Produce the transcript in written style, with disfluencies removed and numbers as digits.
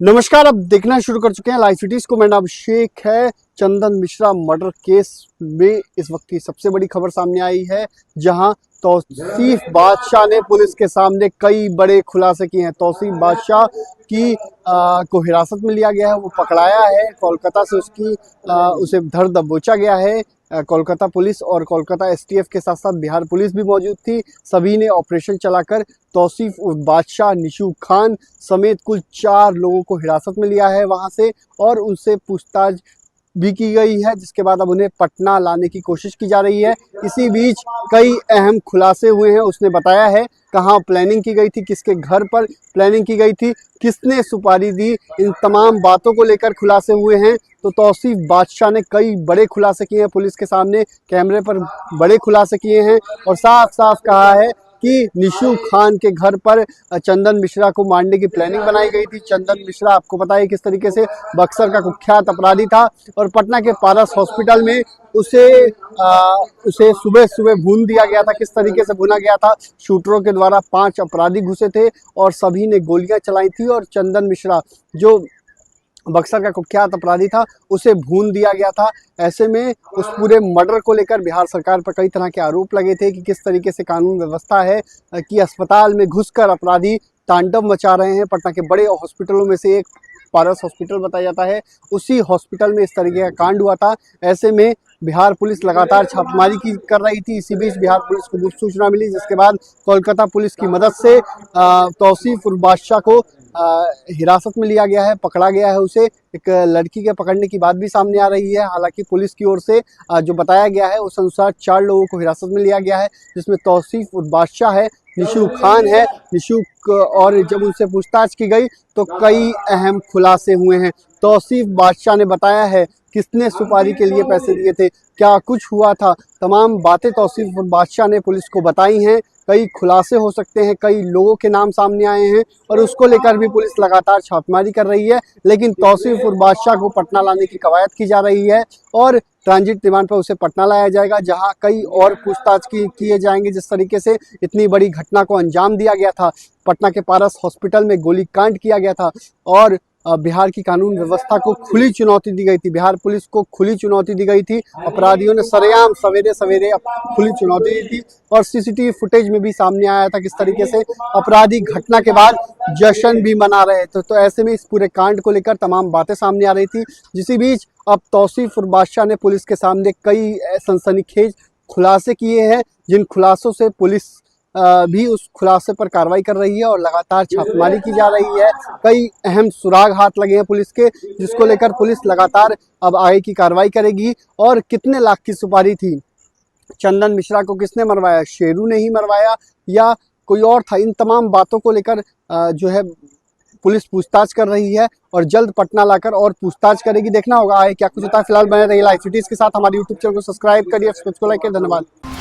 नमस्कार, अब देखना शुरू कर चुके हैं लाइव सिटीज को। मेरा नाम शेख है। चंदन मिश्रा मर्डर केस में इस वक्त की सबसे बड़ी खबर सामने आई है, जहां तौसीफ बादशाह ने पुलिस के सामने कई बड़े खुलासे किए हैं। तौसीफ बादशाह की को हिरासत में लिया गया है, वो पकड़ाया है कोलकाता से, उसे धर दबोचा गया है। कोलकाता पुलिस और कोलकाता एसटीएफ के साथ साथ बिहार पुलिस भी मौजूद थी। सभी ने ऑपरेशन चलाकर तौसीफ बादशाह, निशू खान समेत कुल 4 लोगों को हिरासत में लिया है वहां से, और उनसे पूछताछ भी की गई है, जिसके बाद अब उन्हें पटना लाने की कोशिश की जा रही है। इसी बीच कई अहम खुलासे हुए हैं। उसने बताया है कहाँ प्लानिंग की गई थी, किसके घर पर प्लानिंग की गई थी, किसने सुपारी दी, इन तमाम बातों को लेकर खुलासे हुए हैं। तो तौसीफ बादशाह ने कई बड़े खुलासे किए हैं पुलिस के सामने, कैमरे पर बड़े खुलासे किए हैं और साफ साफ कहा है कि निशू खान के घर पर चंदन मिश्रा को मारने की प्लानिंग बनाई गई थी। चंदन मिश्रा आपको पता है किस तरीके से बक्सर का कुख्यात अपराधी था, और पटना के पारस हॉस्पिटल में उसे सुबह सुबह भून दिया गया था। किस तरीके से भुना गया था? शूटरों के द्वारा 5 अपराधी घुसे थे और सभी ने गोलियां चलाई थी, और चंदन मिश्रा जो बक्सर का कुख्यात अपराधी था उसे भून दिया गया था। ऐसे में उस पूरे मर्डर को लेकर बिहार सरकार पर कई तरह के आरोप लगे थे कि किस तरीके से कानून व्यवस्था है कि अस्पताल में घुसकर अपराधी तांडव मचा रहे हैं। पटना के बड़े हॉस्पिटलों में से एक पारस हॉस्पिटल बताया जाता है, उसी हॉस्पिटल में इस तरीके का कांड हुआ था। ऐसे में बिहार पुलिस लगातार छापेमारी कर रही थी। इसी बीच बिहार पुलिस को गुप्त सूचना मिली, जिसके बाद कोलकाता पुलिस की मदद से तौसीफ बादशाह को हिरासत में लिया गया है, पकड़ा गया है उसे। एक लड़की के पकड़ने की बात भी सामने आ रही है। हालांकि पुलिस की ओर से जो बताया गया है उस अनुसार 4 लोगों को हिरासत में लिया गया है, जिसमें तौसीफ बादशाह है, निशू खान है। और जब उनसे पूछताछ की गई तो कई अहम खुलासे हुए हैं। तौसीफ बादशाह ने बताया है किसने सुपारी के लिए पैसे दिए थे, क्या कुछ हुआ था, तमाम बातें तौसीफ बादशाह ने पुलिस को बताई हैं। कई खुलासे हो सकते हैं, कई लोगों के नाम सामने आए हैं, और उसको लेकर भी पुलिस लगातार छापेमारी कर रही है। लेकिन तौसीफ बादशाह को पटना लाने की कवायद की जा रही है, और ट्रांजिट रिमांड पर उसे पटना लाया जाएगा, जहां कई और पूछताछ किए जाएंगे। जिस तरीके से इतनी बड़ी घटना को अंजाम दिया गया था, पटना के पारस हॉस्पिटल में गोलीकांड किया गया था, और बिहार की कानून व्यवस्था को खुली चुनौती दी गई थी, बिहार पुलिस को खुली चुनौती दी गई थी। अपराधियों ने सरेआम सवेरे सवेरे खुली चुनौती दी थी, और सीसीटीवी फुटेज में भी सामने आया था किस तरीके से अपराधी घटना के बाद जश्न भी मना रहे थे। तो ऐसे में इस पूरे कांड को लेकर तमाम बातें सामने आ रही थी। जिसी बीच अब तौसीफ बादशाह ने पुलिस के सामने कई सनसनीखेज खुलासे किए हैं, जिन खुलासों से पुलिस भी उस खुलासे पर कार्रवाई कर रही है और लगातार छापेमारी की जा रही है। कई अहम सुराग हाथ लगे हैं पुलिस के, जिसको लेकर पुलिस लगातार अब आगे की कार्रवाई करेगी। और कितने लाख की सुपारी थी, चंदन मिश्रा को किसने मरवाया, शेरू ने ही मरवाया या कोई और था, इन तमाम बातों को लेकर जो है पुलिस पूछताछ कर रही है, और जल्द पटना लाकर और पूछताछ करेगी। देखना होगा आगे क्या कुछ होता है। फिलहाल बने रहिए लाइव सिटीज के साथ। हमारे यूट्यूब चैनल को सब्सक्राइब करिए, को लाइक करिए। धन्यवाद।